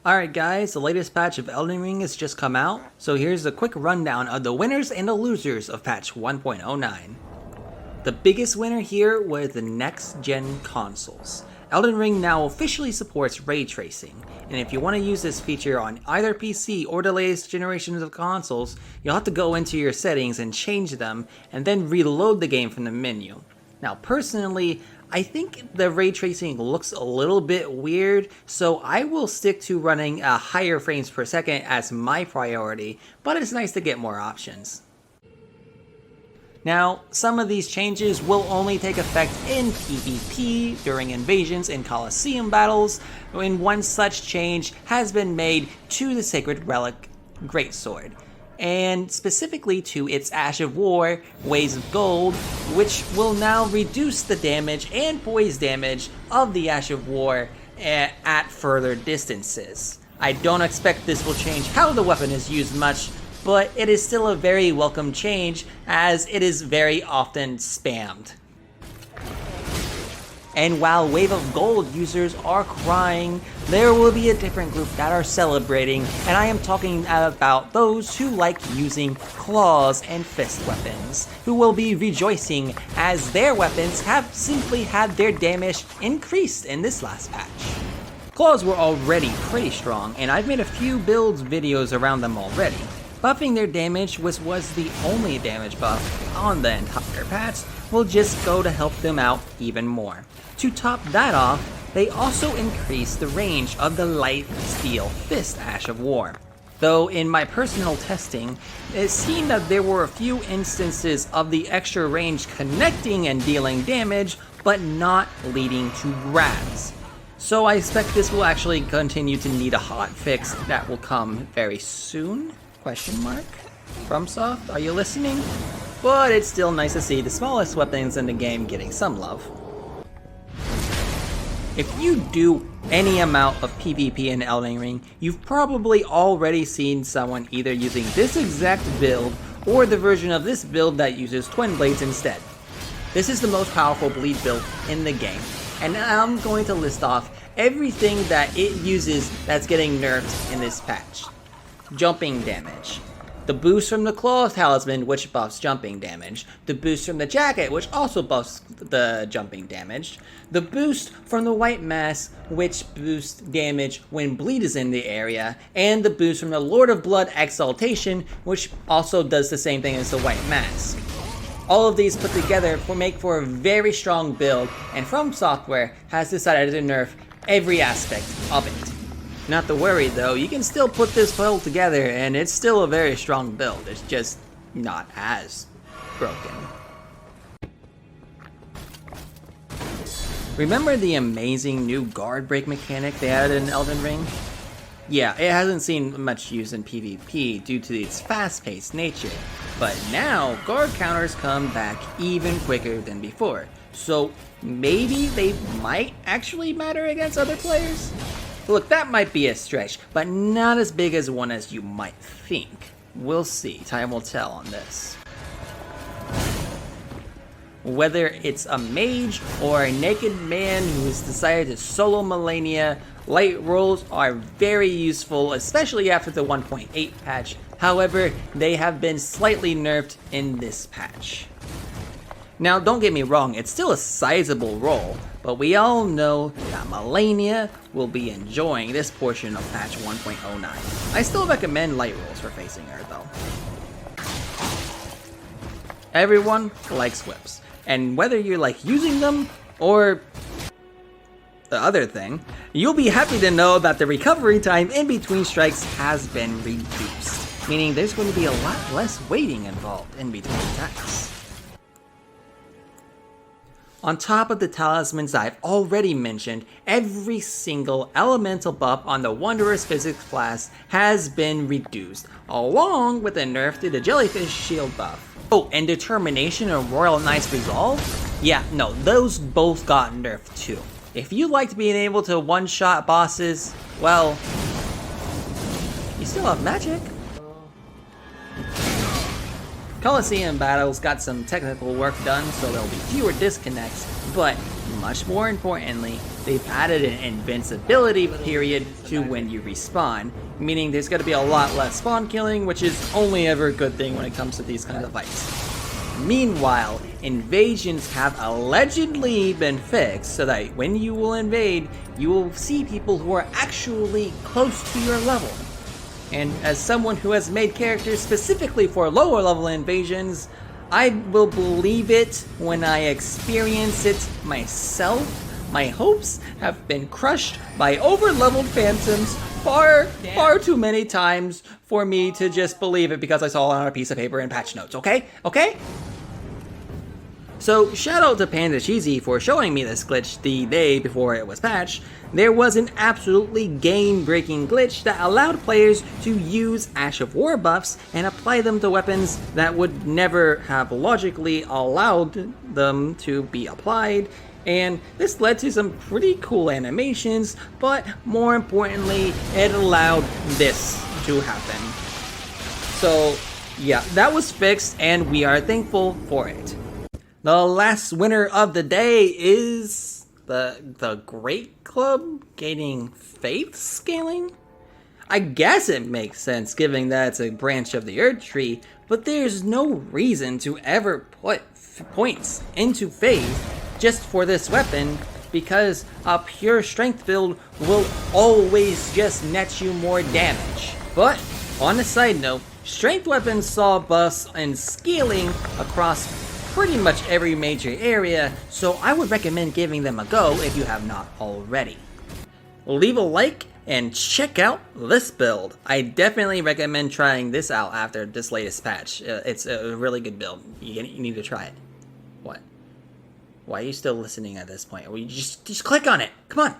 Alright guys, the latest patch of Elden Ring has just come out, so here's a quick rundown of the winners and the losers of patch 1.09. The biggest winner here was the next-gen consoles. Elden Ring now officially supports ray tracing, and if you want to use this feature on either PC or the latest generations of consoles, you'll have to go into your settings and change them, and then reload the game from the menu. Now personally, I think the ray tracing looks a little bit weird, so I will stick to running higher frames per second as my priority, but it's nice to get more options. Now, some of these changes will only take effect in PvP during invasions and Coliseum battles, and one such change has been made to the Sacred Relic Greatsword, and specifically to its Ash of War, Ways of Gold, which will now reduce the damage and poise damage of the Ash of War at further distances. I don't expect this will change how the weapon is used much, but it is still a very welcome change as it is very often spammed. And while Wave of Gold users are crying, there will be a different group that are celebrating, and I am talking about those who like using claws and fist weapons, who will be rejoicing as their weapons have simply had their damage increased in this last patch. Claws were already pretty strong, and I've made a few builds videos around them already. Buffing their damage, which was the only damage buff on the entire patch, will just go to help them out even more. To top that off, they also increased the range of the Light Steel Fist Ash of War. Though in my personal testing, it seemed that there were a few instances of the extra range connecting and dealing damage, but not leading to grabs. So I expect this will actually continue to need a hot fix that will come very soon? Question mark? FromSoft, are you listening? But it's still nice to see the smallest weapons in the game getting some love. If you do any amount of PvP in Elden Ring, you've probably already seen someone either using this exact build or the version of this build that uses Twin Blades instead. This is the most powerful bleed build in the game, and I'm going to list off everything that it uses that's getting nerfed in this patch. Jumping damage. The boost from the Claw Talisman, which buffs jumping damage. The boost from the Jacket, which also buffs the jumping damage. The boost from the White Mass, which boosts damage when bleed is in the area. And the boost from the Lord of Blood Exaltation, which also does the same thing as the White Mask. All of these put together will make for a very strong build, and From Software has decided to nerf every aspect of it. Not to worry though, you can still put this build together and it's still a very strong build, it's just not as broken. Remember the amazing new guard break mechanic they added in Elden Ring? Yeah, it hasn't seen much use in PvP due to its fast-paced nature, but now guard counters come back even quicker than before, so maybe they might actually matter against other players? Look, that might be a stretch, but not as big as one as you might think. We'll see, time will tell on this. Whether it's a mage or a naked man who has decided to solo Malenia, light rolls are very useful, especially after the 1.8 patch. However, they have been slightly nerfed in this patch. Now, don't get me wrong, it's still a sizable roll, but we all know that Malenia will be enjoying this portion of patch 1.09. I still recommend light rolls for facing her though. Everyone likes whips, and whether you like using them or the other thing, you'll be happy to know that the recovery time in between strikes has been reduced, meaning there's going to be a lot less waiting involved in between attacks. On top of the talismans I've already mentioned, every single elemental buff on the Wondrous Physics class has been reduced, along with a nerf to the Jellyfish Shield buff. Oh, and Determination and Royal Knight's Resolve? Yeah, no, those both got nerfed too. If you liked being able to one-shot bosses, well, you still have magic. Coliseum battles got some technical work done, so there'll be fewer disconnects, but much more importantly, they've added an invincibility period to when you respawn, meaning there's going to be a lot less spawn killing, which is only ever a good thing when it comes to these kinds of fights. Meanwhile, invasions have allegedly been fixed so that when you will invade, you will see people who are actually close to your level. And as someone who has made characters specifically for lower level invasions, I will believe it when I experience it myself. My hopes have been crushed by over-leveled phantoms far too many times for me to just believe it because I saw it on a piece of paper in patch notes, okay? Okay? So, shout out to Panda Cheesy for showing me this glitch the day before it was patched. There was an absolutely game-breaking glitch that allowed players to use Ash of War buffs and apply them to weapons that would never have logically allowed them to be applied. And this led to some pretty cool animations, but more importantly, it allowed this to happen. So, yeah, that was fixed and we are thankful for it. The last winner of the day is the Great Club gaining faith scaling? I guess it makes sense given that it's a branch of the Earth Tree, but there's no reason to ever put points into faith just for this weapon because a pure strength build will always just net you more damage. But on a side note, strength weapons saw buffs and scaling across pretty much every major area, so I would recommend giving them a go if you have not already. Leave a like and check out this build. I definitely recommend trying this out after this latest patch. It's a really good build. You need to try it. What? Why are you still listening at this point? Well, you just click on it. Come on.